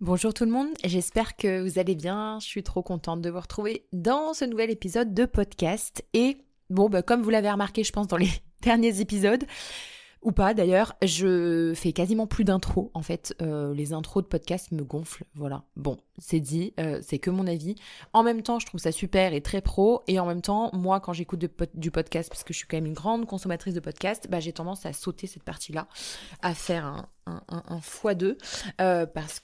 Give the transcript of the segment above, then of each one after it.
Bonjour tout le monde, j'espère que vous allez bien. Je suis trop contente de vous retrouver dans ce nouvel épisode de podcast. Et comme vous l'avez remarqué, je pense, dans les derniers épisodes, ou pas d'ailleurs, je fais quasiment plus d'intros. En fait, les intros de podcast me gonflent. Voilà. Bon, c'est dit, c'est que mon avis. En même temps, je trouve ça super et très pro. Et en même temps, moi, quand j'écoute du podcast, parce que je suis quand même une grande consommatrice de podcast, j'ai tendance à sauter cette partie-là, à faire un x2 parce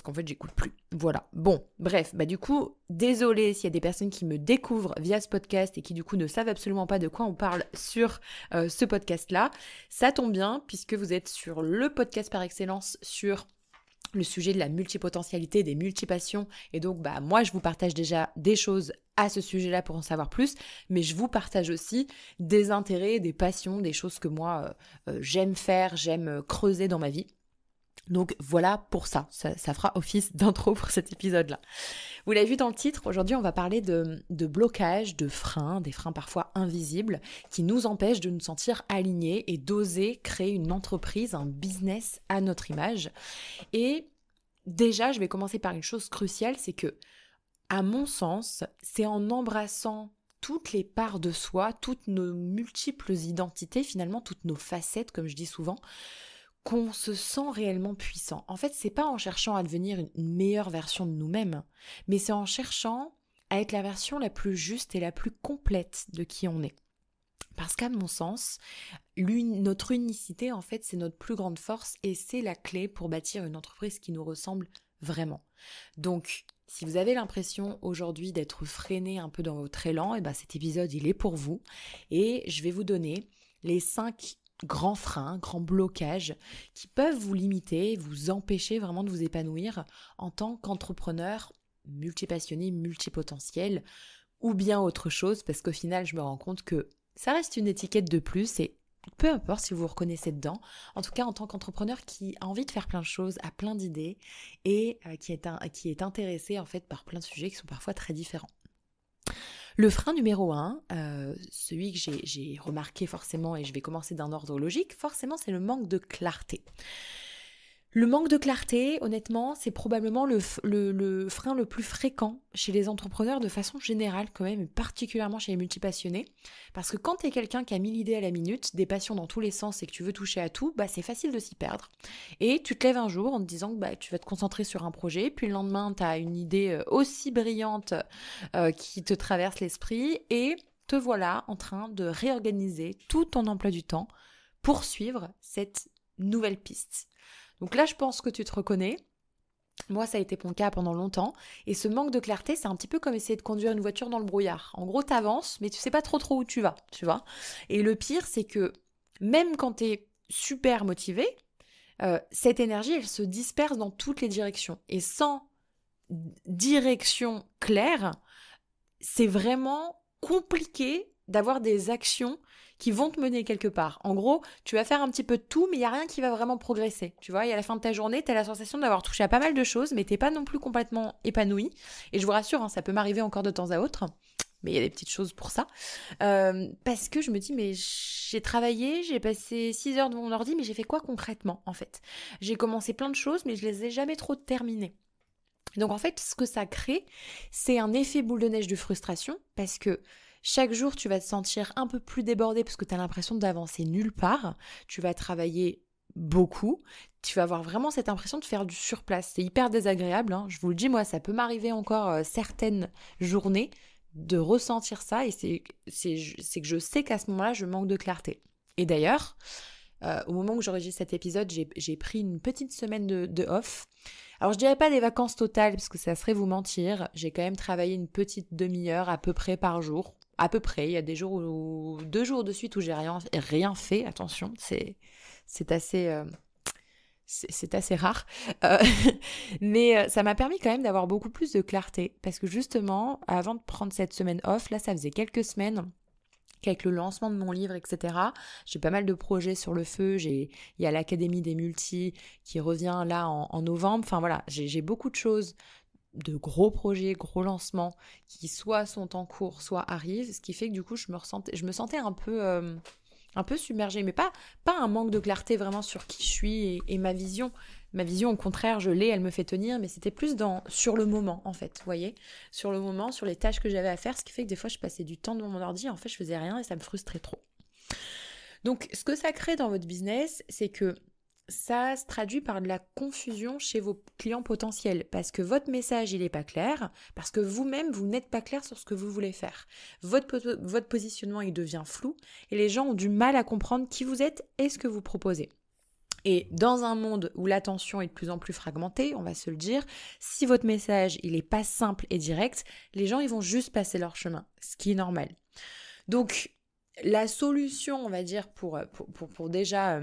qu'en fait j'écoute plus. Voilà. Bon, bref, du coup, désolée s'il y a des personnes qui me découvrent via ce podcast et qui du coup ne savent absolument pas de quoi on parle sur ce podcast-là. Ça tombe bien puisque vous êtes sur le podcast par excellence sur le sujet de la multipotentialité, des multipassions. Et donc, moi, je vous partage déjà des choses à ce sujet-là pour en savoir plus, mais je vous partage aussi des intérêts, des passions, des choses que moi, j'aime faire, j'aime creuser dans ma vie. Donc voilà pour ça fera office d'intro pour cet épisode-là. Vous l'avez vu dans le titre, aujourd'hui on va parler de blocages, de freins, des freins parfois invisibles qui nous empêchent de nous sentir alignés et d'oser créer une entreprise, un business à notre image. Et déjà, je vais commencer par une chose cruciale, c'est que, à mon sens, c'est en embrassant toutes les parts de soi, toutes nos multiples identités, finalement toutes nos facettes, comme je dis souvent, qu'on se sent réellement puissant. En fait, c'est pas en cherchant à devenir une meilleure version de nous-mêmes, mais c'est en cherchant à être la version la plus juste et la plus complète de qui on est. Parce qu'à mon sens, notre unicité, en fait, c'est notre plus grande force et c'est la clé pour bâtir une entreprise qui nous ressemble vraiment. Donc, si vous avez l'impression aujourd'hui d'être freiné un peu dans votre élan, cet épisode, il est pour vous. Et je vais vous donner les 5 grands freins, grands blocages qui peuvent vous limiter, vous empêcher vraiment de vous épanouir en tant qu'entrepreneur multipassionné, multipotentiel ou bien autre chose, parce qu'au final, je me rends compte que ça reste une étiquette de plus et peu importe si vous vous reconnaissez dedans, en tout cas en tant qu'entrepreneur qui a envie de faire plein de choses, a plein d'idées et qui est intéressé en fait par plein de sujets qui sont parfois très différents. Le frein numéro 1, celui que j'ai remarqué forcément, et je vais commencer d'un ordre logique, forcément c'est le manque de clarté. Le manque de clarté, honnêtement, c'est probablement le frein le plus fréquent chez les entrepreneurs de façon générale quand même, et particulièrement chez les multipassionnés. Parce que quand tu es quelqu'un qui a 1000 idées à la minute, des passions dans tous les sens et que tu veux toucher à tout, c'est facile de s'y perdre. Et tu te lèves un jour en te disant que tu vas te concentrer sur un projet, puis le lendemain, tu as une idée aussi brillante qui te traverse l'esprit et te voilà en train de réorganiser tout ton emploi du temps pour suivre cette nouvelle piste. Donc là, je pense que tu te reconnais. Moi, ça a été mon cas pendant longtemps. Et ce manque de clarté, c'est un petit peu comme essayer de conduire une voiture dans le brouillard. En gros, t'avances, mais tu sais pas trop où tu vas, tu vois. Et le pire, c'est que même quand t'es super motivé, cette énergie, elle se disperse dans toutes les directions. Et sans direction claire, c'est vraiment compliqué d'avoir des actions qui vont te mener quelque part. En gros, tu vas faire un petit peu de tout, mais il n'y a rien qui va vraiment progresser. Tu vois, et à la fin de ta journée, tu as la sensation d'avoir touché à pas mal de choses, mais t'es pas non plus complètement épanoui. Et je vous rassure, ça peut m'arriver encore de temps à autre, mais il y a des petites choses pour ça. Parce que je me dis, mais j'ai travaillé, j'ai passé 6 heures devant mon ordi, mais j'ai fait quoi concrètement, en fait? J'ai commencé plein de choses, mais je les ai jamais trop terminées. Donc en fait, ce que ça crée, c'est un effet boule de neige de frustration parce que chaque jour, tu vas te sentir un peu plus débordé parce que tu as l'impression d'avancer nulle part. Tu vas travailler beaucoup. Tu vas avoir vraiment cette impression de faire du surplace. C'est hyper désagréable, hein. Je vous le dis, moi, ça peut m'arriver encore certaines journées de ressentir ça et c'est que je sais qu'à ce moment-là, je manque de clarté. Et d'ailleurs, au moment où j'enregistre cet épisode, j'ai pris une petite semaine de off. Alors je dirais pas des vacances totales parce que ça serait vous mentir. J'ai quand même travaillé une petite demi-heure à peu près par jour. À peu près. Il y a des jours où 2 jours de suite où j'ai rien fait. Attention, c'est assez c'est assez rare. Euh, mais ça m'a permis quand même d'avoir beaucoup plus de clarté parce que justement, avant de prendre cette semaine off, là ça faisait quelques semaines qu'avec le lancement de mon livre, etc., j'ai pas mal de projets sur le feu. Il y a l'Académie des Multis qui revient là en novembre. Enfin voilà, j'ai beaucoup de choses, de gros projets, gros lancements qui soit sont en cours, soit arrivent, ce qui fait que du coup je me sentais un peu submergée, mais pas un manque de clarté vraiment sur qui je suis et ma vision, Ma vision, au contraire, je l'ai, elle me fait tenir, mais c'était plus sur le moment, en fait, vous voyez, sur le moment, sur les tâches que j'avais à faire, ce qui fait que des fois, je passais du temps devant mon ordi, en fait, je faisais rien et ça me frustrait trop. Donc, ce que ça crée dans votre business, c'est que ça se traduit par de la confusion chez vos clients potentiels parce que votre message, il n'est pas clair, parce que vous-même, vous n'êtes pas clair sur ce que vous voulez faire. Votre positionnement, il devient flou et les gens ont du mal à comprendre qui vous êtes et ce que vous proposez. Et dans un monde où l'attention est de plus en plus fragmentée, on va se le dire, si votre message, il n'est pas simple et direct, les gens, ils vont juste passer leur chemin, ce qui est normal. Donc, la solution, on va dire, pour déjà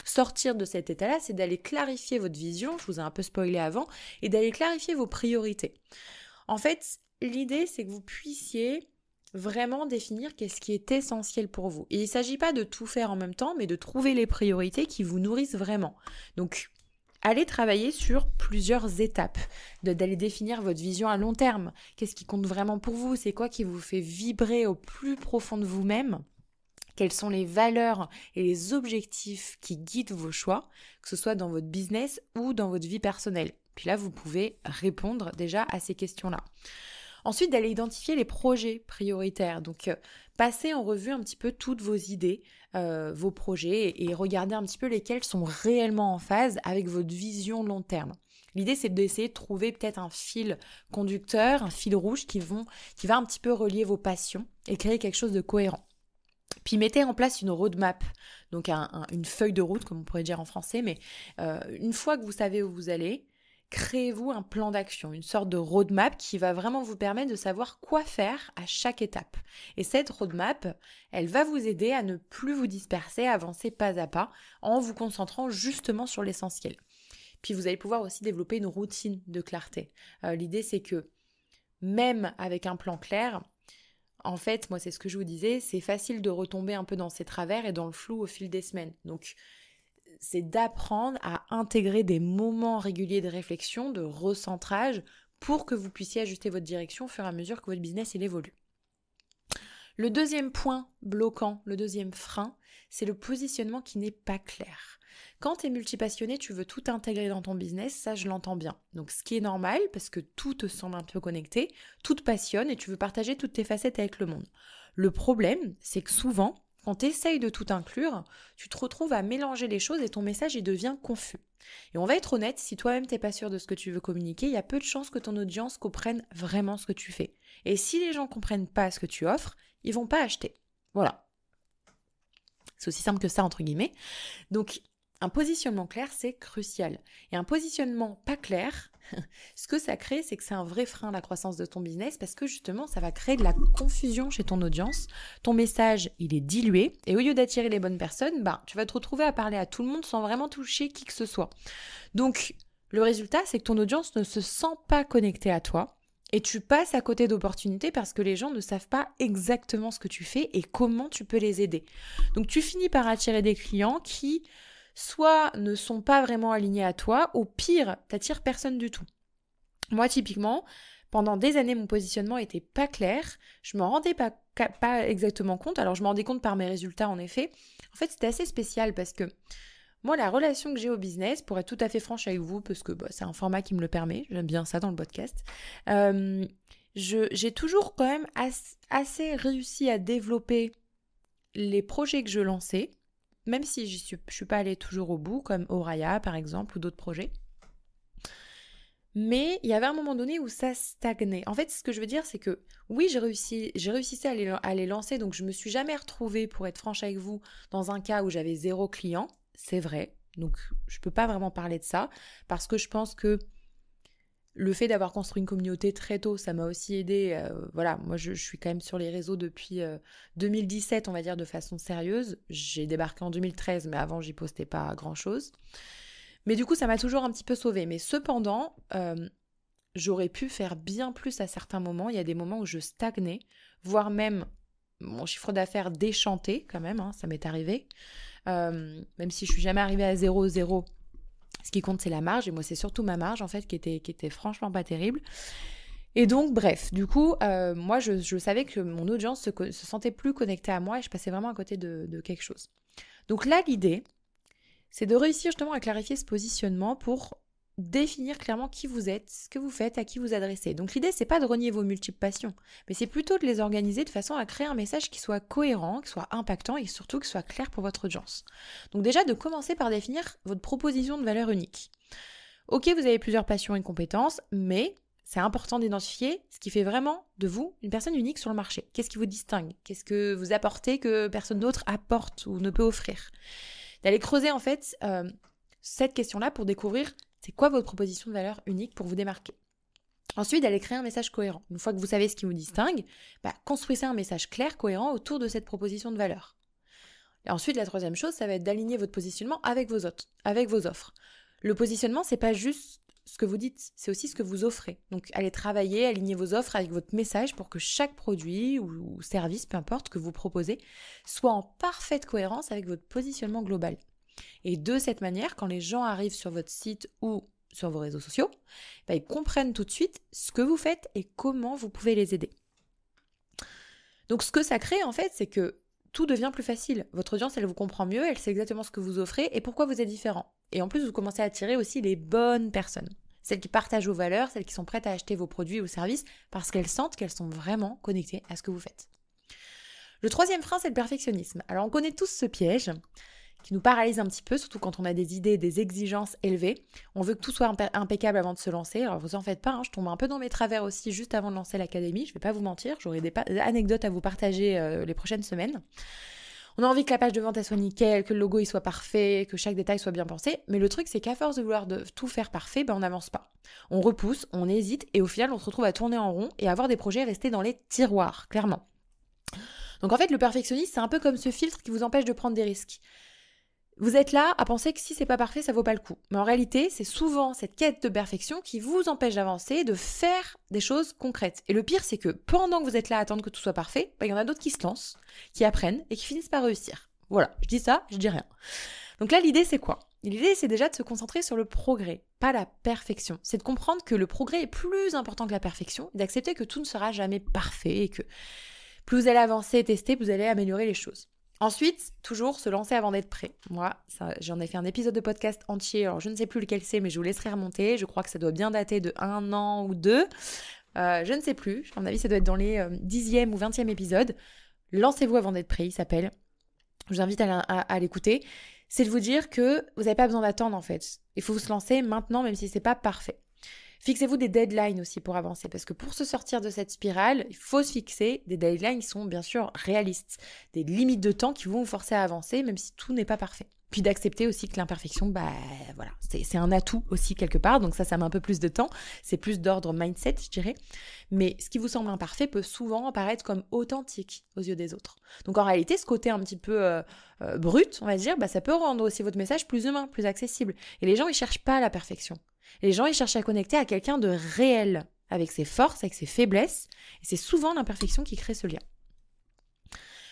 sortir de cet état-là, c'est d'aller clarifier votre vision, je vous ai un peu spoilé avant, et d'aller clarifier vos priorités. En fait, l'idée, c'est que vous puissiez vraiment définir qu'est-ce qui est essentiel pour vous. Et il ne s'agit pas de tout faire en même temps, mais de trouver les priorités qui vous nourrissent vraiment. Donc, allez travailler sur plusieurs étapes, d'aller définir votre vision à long terme. Qu'est-ce qui compte vraiment pour vous? C'est quoi qui vous fait vibrer au plus profond de vous-même? Quelles sont les valeurs et les objectifs qui guident vos choix, que ce soit dans votre business ou dans votre vie personnelle? Puis là, vous pouvez répondre déjà à ces questions-là. Ensuite, d'aller identifier les projets prioritaires. Donc, passez en revue un petit peu toutes vos idées, vos projets et regardez un petit peu lesquels sont réellement en phase avec votre vision long terme. L'idée, c'est d'essayer de trouver peut-être un fil conducteur, un fil rouge qui va un petit peu relier vos passions et créer quelque chose de cohérent. Puis mettez en place une roadmap, donc une feuille de route, comme on pourrait dire en français, mais une fois que vous savez où vous allez, créez-vous un plan d'action, une sorte de roadmap qui va vraiment vous permettre de savoir quoi faire à chaque étape. Et cette roadmap, elle va vous aider à ne plus vous disperser, à avancer pas à pas, en vous concentrant justement sur l'essentiel. Puis vous allez pouvoir aussi développer une routine de clarté. L'idée, c'est que même avec un plan clair, en fait, moi, c'est ce que je vous disais, c'est facile de retomber un peu dans ses travers et dans le flou au fil des semaines. Donc, c'est d'apprendre à intégrer des moments réguliers de réflexion, de recentrage, pour que vous puissiez ajuster votre direction au fur et à mesure que votre business il évolue. Le deuxième point bloquant, le deuxième frein, c'est le positionnement qui n'est pas clair. Quand tu es multipassionné, tu veux tout intégrer dans ton business, ça je l'entends bien. Donc ce qui est normal, parce que tout te semble un peu connecté, tout te passionne et tu veux partager toutes tes facettes avec le monde. Le problème, c'est que souvent, quand tu essayes de tout inclure, tu te retrouves à mélanger les choses et ton message il devient confus. Et on va être honnête, si toi-même t'es pas sûr de ce que tu veux communiquer, il y a peu de chances que ton audience comprenne vraiment ce que tu fais. Et si les gens comprennent pas ce que tu offres, ils vont pas acheter. Voilà. C'est aussi simple que ça, entre guillemets. Donc, un positionnement clair, c'est crucial. Et un positionnement pas clair, ce que ça crée, c'est que c'est un vrai frein à la croissance de ton business parce que justement, ça va créer de la confusion chez ton audience. Ton message, il est dilué et au lieu d'attirer les bonnes personnes, tu vas te retrouver à parler à tout le monde sans vraiment toucher qui que ce soit. Donc, le résultat, c'est que ton audience ne se sent pas connectée à toi et tu passes à côté d'opportunités parce que les gens ne savent pas exactement ce que tu fais et comment tu peux les aider. Donc, tu finis par attirer des clients qui soit ne sont pas vraiment alignés à toi, au pire, t'attires personne du tout. Moi, typiquement, pendant des années, mon positionnement était pas clair, je me rendais pas exactement compte, alors je me rendais compte par mes résultats en effet. En fait, c'était assez spécial parce que moi, la relation que j'ai au business, pour être tout à fait franche avec vous, parce que c'est un format qui me le permet, j'aime bien ça dans le podcast, j'ai toujours quand même assez réussi à développer les projets que je lançais, même si je suis pas allée toujours au bout, comme Oraya par exemple, ou d'autres projets. Mais il y avait un moment donné où ça stagnait. En fait, ce que je veux dire, c'est que oui, j'ai réussi à les lancer, donc je me suis jamais retrouvée, pour être franche avec vous, dans un cas où j'avais 0 client, c'est vrai. Donc, je peux pas vraiment parler de ça, parce que je pense que le fait d'avoir construit une communauté très tôt, ça m'a aussi aidé. Voilà, moi je suis quand même sur les réseaux depuis 2017, on va dire, de façon sérieuse. J'ai débarqué en 2013, mais avant j'y postais pas grand-chose. Mais du coup, ça m'a toujours un petit peu sauvée. Mais cependant, j'aurais pu faire bien plus à certains moments. Il y a des moments où je stagnais, voire même mon chiffre d'affaires déchanté quand même, ça m'est arrivé. Même si je suis jamais arrivée à 0,0. Ce qui compte, c'est la marge. Et moi, c'est surtout ma marge, en fait, qui était franchement pas terrible. Et donc, bref, du coup, moi, je savais que mon audience se sentait plus connectée à moi et je passais vraiment à côté de quelque chose. Donc là, l'idée, c'est de réussir justement à clarifier ce positionnement pour définir clairement qui vous êtes, ce que vous faites, à qui vous adressez. Donc l'idée, c'est pas de renier vos multiples passions, mais c'est plutôt de les organiser de façon à créer un message qui soit cohérent, qui soit impactant et surtout qui soit clair pour votre audience. Donc déjà, de commencer par définir votre proposition de valeur unique. Ok, vous avez plusieurs passions et compétences, mais c'est important d'identifier ce qui fait vraiment de vous une personne unique sur le marché. Qu'est-ce qui vous distingue? Qu'est-ce que vous apportez que personne d'autre apporte ou ne peut offrir? D'aller creuser en fait cette question-là pour découvrir c'est quoi votre proposition de valeur unique pour vous démarquer. Ensuite, d'aller créer un message cohérent. Une fois que vous savez ce qui vous distingue, construisez un message clair, cohérent autour de cette proposition de valeur. Et ensuite, la troisième chose, ça va être d'aligner votre positionnement avec vos offres. Le positionnement, c'est pas juste ce que vous dites, c'est aussi ce que vous offrez. Donc, allez travailler, aligner vos offres avec votre message pour que chaque produit ou service, peu importe, que vous proposez, soit en parfaite cohérence avec votre positionnement global. Et de cette manière, quand les gens arrivent sur votre site ou sur vos réseaux sociaux, ils comprennent tout de suite ce que vous faites et comment vous pouvez les aider. Donc ce que ça crée en fait, c'est que tout devient plus facile. Votre audience, elle vous comprend mieux, elle sait exactement ce que vous offrez et pourquoi vous êtes différent. Et en plus, vous commencez à attirer aussi les bonnes personnes. Celles qui partagent vos valeurs, celles qui sont prêtes à acheter vos produits ou services parce qu'elles sentent qu'elles sont vraiment connectées à ce que vous faites. Le troisième frein, c'est le perfectionnisme. Alors on connaît tous ce piège qui nous paralyse un petit peu, surtout quand on a des idées, des exigences élevées. On veut que tout soit impeccable avant de se lancer. Alors vous en faites pas, je tombe un peu dans mes travers aussi juste avant de lancer l'académie, je vais pas vous mentir, j'aurai des anecdotes à vous partager les prochaines semaines. On a envie que la page de vente elle soit nickel, que le logo il soit parfait, que chaque détail soit bien pensé, mais le truc c'est qu'à force de vouloir tout faire parfait, on n'avance pas. On repousse, on hésite et au final on se retrouve à tourner en rond et à avoir des projets restés dans les tiroirs, clairement. Donc en fait le perfectionnisme c'est un peu comme ce filtre qui vous empêche de prendre des risques. Vous êtes là à penser que si c'est pas parfait, ça vaut pas le coup. Mais en réalité, c'est souvent cette quête de perfection qui vous empêche d'avancer, de faire des choses concrètes. Et le pire, c'est que pendant que vous êtes là à attendre que tout soit parfait, il y en a d'autres qui se lancent, qui apprennent et qui finissent par réussir. Voilà, je dis ça, je dis rien. Donc là, l'idée, c'est quoi? L'idée, c'est déjà de se concentrer sur le progrès, pas la perfection. C'est de comprendre que le progrès est plus important que la perfection, et d'accepter que tout ne sera jamais parfait et que plus vous allez avancer et tester, plus vous allez améliorer les choses. Ensuite, toujours se lancer avant d'être prêt. Moi, j'en ai fait un épisode de podcast entier, alors je ne sais plus lequel c'est, mais je vous laisserai remonter. Je crois que ça doit bien dater de 1 an ou 2. Je ne sais plus, à mon avis ça doit être dans les 10e ou 20e épisodes. Lancez-vous avant d'être prêt, il s'appelle. Je vous invite à l'écouter. C'est de vous dire que vous n'avez pas besoin d'attendre en fait. Il faut se lancer maintenant, même si ce n'est pas parfait. Fixez-vous des deadlines aussi pour avancer, parce que pour se sortir de cette spirale, il faut se fixer des deadlines qui sont bien sûr réalistes, des limites de temps qui vont vous forcer à avancer, même si tout n'est pas parfait. Puis d'accepter aussi que l'imperfection, voilà, c'est un atout aussi quelque part, donc ça met un peu plus de temps, c'est plus d'ordre mindset, je dirais. Mais ce qui vous semble imparfait peut souvent apparaître comme authentique aux yeux des autres. Donc en réalité, ce côté un petit peu brut, on va dire, ça peut rendre aussi votre message plus humain, plus accessible. Et les gens, ils cherchent pas la perfection. Les gens, ils cherchent à connecter à quelqu'un de réel, avec ses forces, avec ses faiblesses, et c'est souvent l'imperfection qui crée ce lien.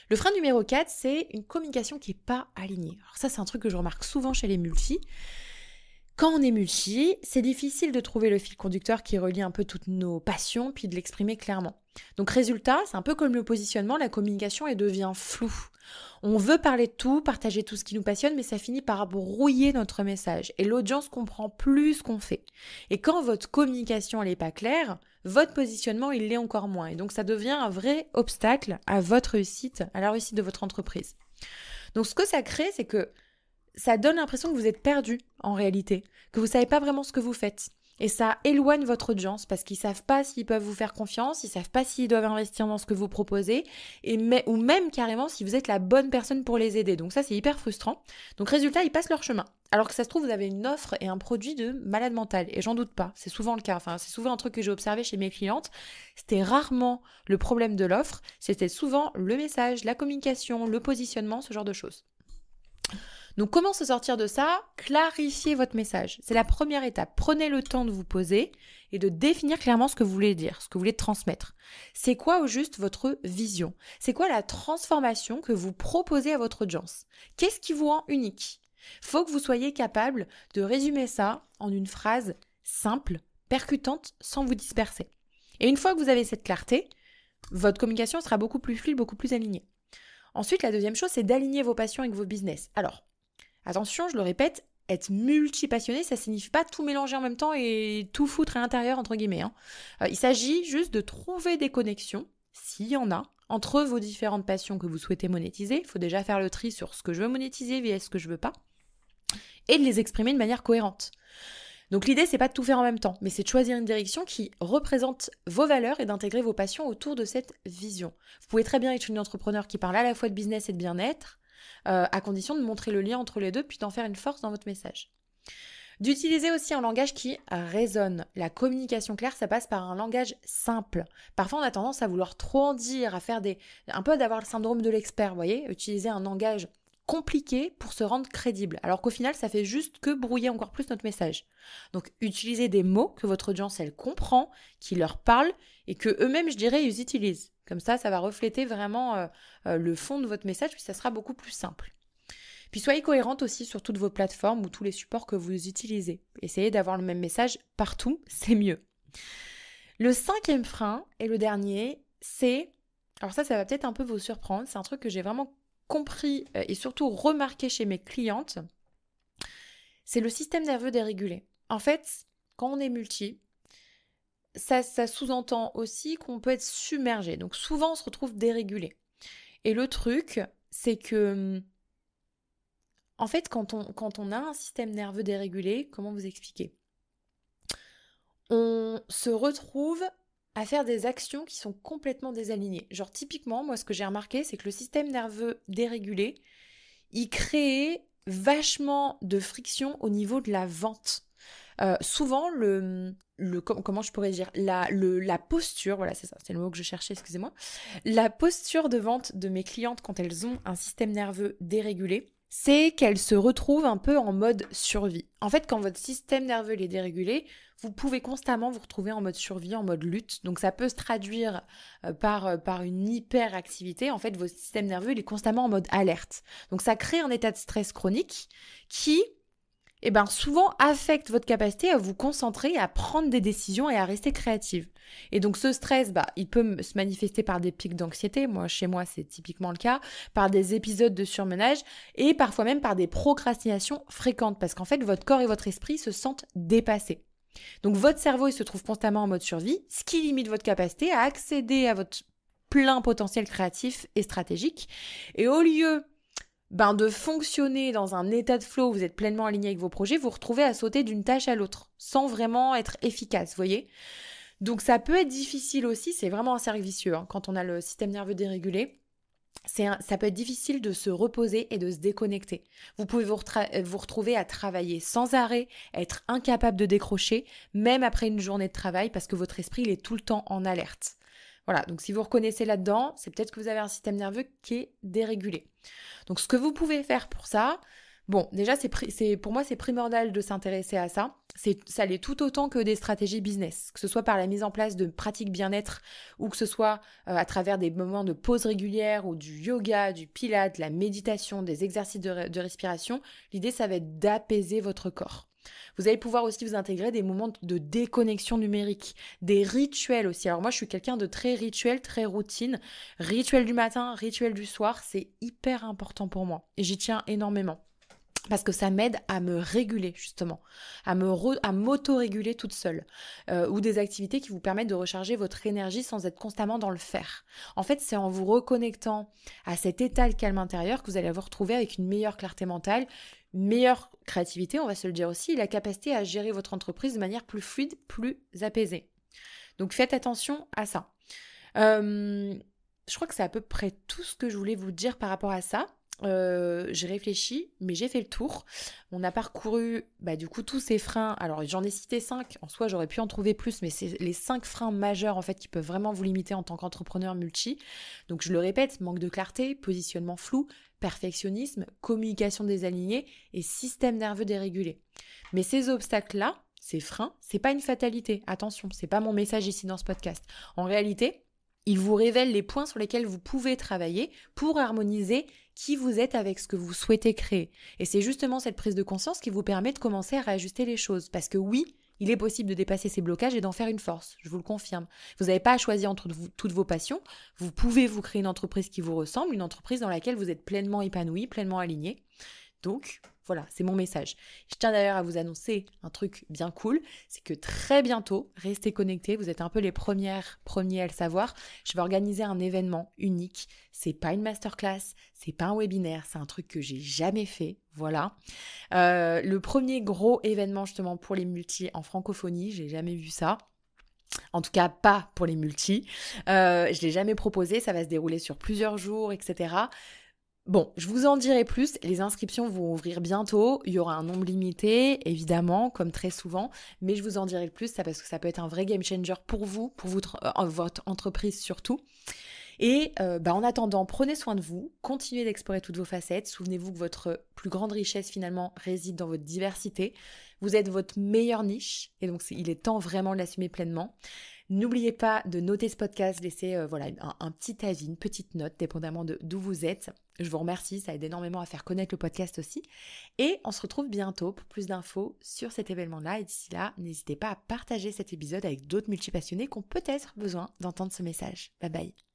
Le frein numéro 4, c'est une communication qui n'est pas alignée. Alors ça, c'est un truc que je remarque souvent chez les multis. Quand on est multi, c'est difficile de trouver le fil conducteur qui relie un peu toutes nos passions, puis de l'exprimer clairement. Donc résultat, c'est un peu comme le positionnement, la communication, elle devient floue. On veut parler de tout, partager tout ce qui nous passionne, mais ça finit par brouiller notre message. Et l'audience comprend plus ce qu'on fait. Et quand votre communication n'est pas claire, votre positionnement, il l'est encore moins. Et donc ça devient un vrai obstacle à votre réussite, à la réussite de votre entreprise. Donc ce que ça crée, c'est que ça donne l'impression que vous êtes perdu en réalité, que vous ne savez pas vraiment ce que vous faites. Et ça éloigne votre audience parce qu'ils ne savent pas s'ils peuvent vous faire confiance, ils ne savent pas s'ils doivent investir dans ce que vous proposez, ou même carrément si vous êtes la bonne personne pour les aider. Donc ça, c'est hyper frustrant. Donc résultat, ils passent leur chemin. Alors que ça se trouve, vous avez une offre et un produit de malade mental. Et j'en doute pas, c'est souvent le cas. Enfin, c'est souvent un truc que j'ai observé chez mes clientes. C'était rarement le problème de l'offre, c'était souvent le message, la communication, le positionnement, ce genre de choses. Donc comment se sortir de ça? Clarifiez votre message. C'est la première étape. Prenez le temps de vous poser et de définir clairement ce que vous voulez dire, ce que vous voulez transmettre. C'est quoi au juste votre vision? C'est quoi la transformation que vous proposez à votre audience? Qu'est-ce qui vous rend unique? Faut que vous soyez capable de résumer ça en une phrase simple, percutante, sans vous disperser. Et une fois que vous avez cette clarté, votre communication sera beaucoup plus fluide, beaucoup plus alignée. Ensuite, la deuxième chose, c'est d'aligner vos passions avec vos business. Alors, Attention, je le répète, être multipassionné, ça signifie pas tout mélanger en même temps et tout foutre à l'intérieur, entre guillemets. Il s'agit juste de trouver des connexions, s'il y en a, entre vos différentes passions que vous souhaitez monétiser. Il faut déjà faire le tri sur ce que je veux monétiser via ce que je veux pas, et de les exprimer de manière cohérente. Donc l'idée, c'est pas de tout faire en même temps, mais c'est de choisir une direction qui représente vos valeurs et d'intégrer vos passions autour de cette vision. Vous pouvez très bien être une entrepreneur qui parle à la fois de business et de bien-être, à condition de montrer le lien entre les deux, puis d'en faire une force dans votre message. D'utiliser aussi un langage qui résonne. La communication claire, ça passe par un langage simple. Parfois, on a tendance à vouloir trop en dire, à faire un peu d'avoir le syndrome de l'expert, vous voyez, utiliser un langage compliqué pour se rendre crédible, alors qu'au final, ça fait juste que brouiller encore plus notre message. Donc, utilisez des mots que votre audience, elle comprend, qui leur parlent, et que eux-mêmes, je dirais, ils utilisent. Comme ça va refléter vraiment le fond de votre message, puis ça sera beaucoup plus simple. Puis soyez cohérente aussi sur toutes vos plateformes ou tous les supports que vous utilisez. Essayez d'avoir le même message partout, c'est mieux. Le 5e frein, et le dernier, c'est... Alors ça va peut-être un peu vous surprendre, c'est un truc que j'ai vraiment compris et surtout remarqué chez mes clientes, c'est le système nerveux dérégulé. En fait, quand on est multi, ça sous-entend aussi qu'on peut être submergé. Donc souvent, on se retrouve dérégulé. Et le truc, c'est que, en fait, quand on a un système nerveux dérégulé, comment vous expliquer ? On se retrouve à faire des actions qui sont complètement désalignées. Genre typiquement, moi, ce que j'ai remarqué, c'est que le système nerveux dérégulé, il crée vachement de friction au niveau de la vente. Souvent, comment je pourrais dire, la posture, voilà, c'est ça, c'est le mot que je cherchais, excusez-moi, la posture de vente de mes clientes quand elles ont un système nerveux dérégulé, c'est qu'elles se retrouvent un peu en mode survie. En fait, quand votre système nerveux est dérégulé, vous pouvez constamment vous retrouver en mode survie, en mode lutte. Donc ça peut se traduire par une hyperactivité. En fait, votre système nerveux il est constamment en mode alerte. Donc ça crée un état de stress chronique qui, souvent affecte votre capacité à vous concentrer, à prendre des décisions et à rester créative. Et donc ce stress, il peut se manifester par des pics d'anxiété, chez moi c'est typiquement le cas, par des épisodes de surmenage et parfois même par des procrastinations fréquentes parce qu'en fait votre corps et votre esprit se sentent dépassés. Donc votre cerveau il se trouve constamment en mode survie, ce qui limite votre capacité à accéder à votre plein potentiel créatif et stratégique. Et au lieu de fonctionner dans un état de flow où vous êtes pleinement aligné avec vos projets, vous vous retrouvez à sauter d'une tâche à l'autre, sans vraiment être efficace, vous voyez ? Donc ça peut être difficile aussi, c'est vraiment un cercle vicieux, quand on a le système nerveux dérégulé, ça peut être difficile de se reposer et de se déconnecter. Vous pouvez vous retrouver à travailler sans arrêt, être incapable de décrocher, même après une journée de travail, parce que votre esprit il est tout le temps en alerte. Voilà, donc si vous reconnaissez là-dedans, c'est peut-être que vous avez un système nerveux qui est dérégulé. Donc ce que vous pouvez faire pour ça, déjà pour moi c'est primordial de s'intéresser à ça. Ça l'est tout autant que des stratégies business, que ce soit par la mise en place de pratiques bien-être ou que ce soit à travers des moments de pause régulière ou du yoga, du pilates, de la méditation, des exercices de respiration. L'idée ça va être d'apaiser votre corps. Vous allez pouvoir aussi vous intégrer des moments de déconnexion numérique, des rituels aussi. Alors moi, je suis quelqu'un de très rituel, très routine. Rituel du matin, rituel du soir, c'est hyper important pour moi. Et j'y tiens énormément. Parce que ça m'aide à me réguler justement, à m'auto-réguler toute seule. Ou des activités qui vous permettent de recharger votre énergie sans être constamment dans le faire. En fait, c'est en vous reconnectant à cet état de calme intérieur que vous allez vous retrouver avec une meilleure clarté mentale, meilleure créativité, on va se le dire aussi, et la capacité à gérer votre entreprise de manière plus fluide, plus apaisée. Donc faites attention à ça. Je crois que c'est à peu près tout ce que je voulais vous dire par rapport à ça. J'ai réfléchi, mais j'ai fait le tour. On a parcouru du coup tous ces freins. Alors j'en ai cité 5, en soi j'aurais pu en trouver plus, mais c'est les 5 freins majeurs en fait qui peuvent vraiment vous limiter en tant qu'entrepreneur multi. Donc je le répète, manque de clarté, positionnement flou, perfectionnisme, communication désalignée et système nerveux dérégulé. Mais ces obstacles-là, ces freins, c'est pas une fatalité. Attention, c'est pas mon message ici dans ce podcast. En réalité, ils vous révèlent les points sur lesquels vous pouvez travailler pour harmoniser qui vous êtes avec ce que vous souhaitez créer. Et c'est justement cette prise de conscience qui vous permet de commencer à réajuster les choses. Parce que oui, il est possible de dépasser ces blocages et d'en faire une force, je vous le confirme. Vous n'avez pas à choisir entre toutes vos passions. Vous pouvez vous créer une entreprise qui vous ressemble, une entreprise dans laquelle vous êtes pleinement épanoui, pleinement aligné. Donc, Voilà, c'est mon message. Je tiens d'ailleurs à vous annoncer un truc bien cool, c'est que très bientôt, restez connectés, vous êtes un peu les premiers à le savoir, je vais organiser un événement unique. C'est pas une masterclass, c'est pas un webinaire, c'est un truc que j'ai jamais fait, voilà. Le premier gros événement justement pour les multis en francophonie, j'ai jamais vu ça. En tout cas, pas pour les multis. Je ne l'ai jamais proposé, ça va se dérouler sur plusieurs jours, etc. Bon, je vous en dirai plus, les inscriptions vont ouvrir bientôt, il y aura un nombre limité, évidemment, comme très souvent, mais je vous en dirai plus, ça, parce que ça peut être un vrai game changer pour vous, pour votre entreprise surtout. Et en attendant, prenez soin de vous, continuez d'explorer toutes vos facettes, souvenez-vous que votre plus grande richesse finalement réside dans votre diversité, vous êtes votre meilleure niche, et donc il est temps vraiment de l'assumer pleinement. N'oubliez pas de noter ce podcast, laisser un petit avis, une petite note, dépendamment d'où vous êtes. Je vous remercie, ça aide énormément à faire connaître le podcast aussi. Et on se retrouve bientôt pour plus d'infos sur cet événement-là. Et d'ici là, n'hésitez pas à partager cet épisode avec d'autres multipassionnés qui ont peut-être besoin d'entendre ce message. Bye bye.